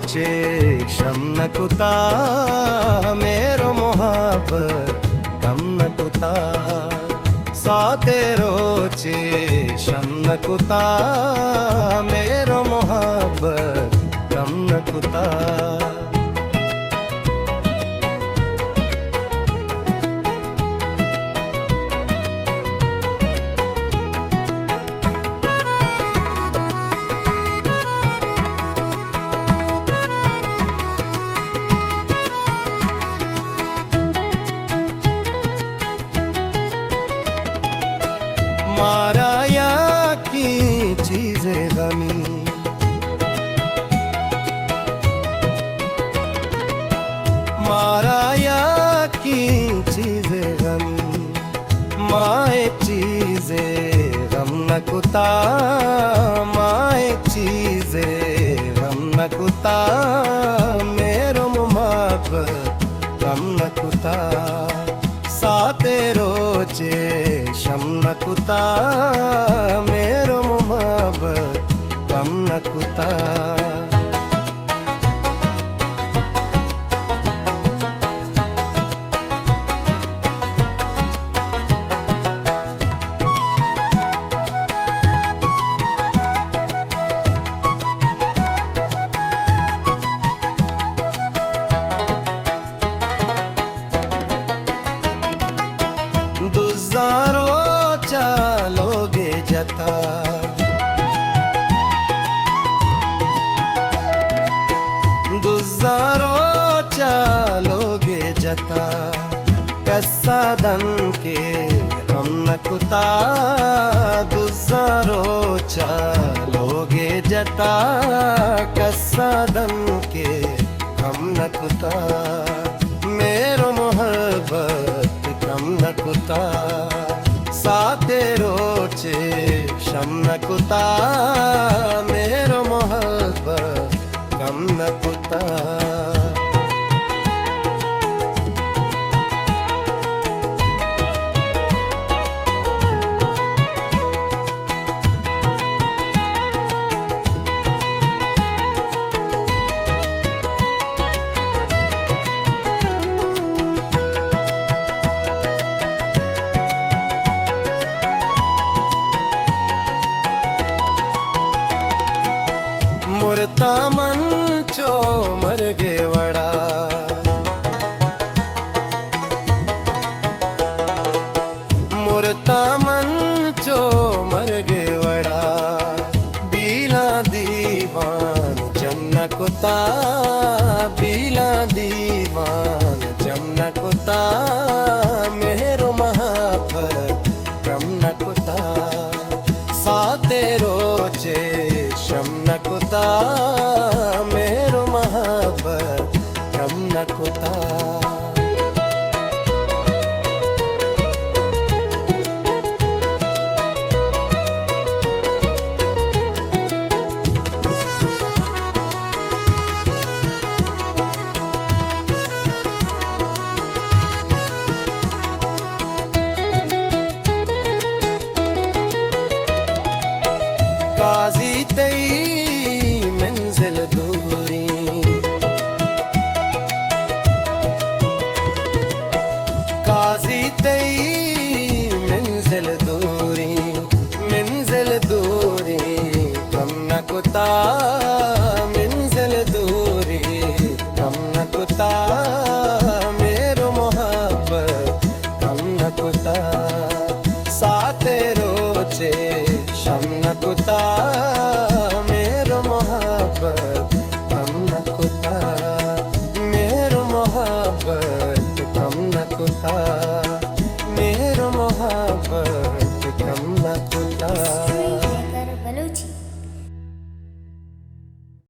रोचे शम नकुता मेरो मोहब्बत कम नकुता साते रोचे शम नकुता मेरो मोहब्बत कम नकुता माराया की चीजें गमी माराया की चीजें गमी माए चीजें गम न कुता माए चीजें गम न कुता मेरो मोहब्बत गम न कुता साते रोजे शम नकुता मेरो मोहब्बत कम नकुता दुजारो चालोगे जता दुजारो चालोगे जता कस्सा दन के हम नकुता दुजारो चालोगे जता कस्सा दन के हम नकुता मेरो मोहब्बत कम नकुता साते रोचे शम नकुता मेरो मोहब्बत कम नकुता मुरता मन चो मर गे वड़ा मुरता मन चो मर गे वड़ा बीला दीवान जमना कुता बीला दीवान जमना कुता मेरो मोहब्बत कम न कुता साते रोचे शम नकुता मेरो मोहब्बत कम नकुता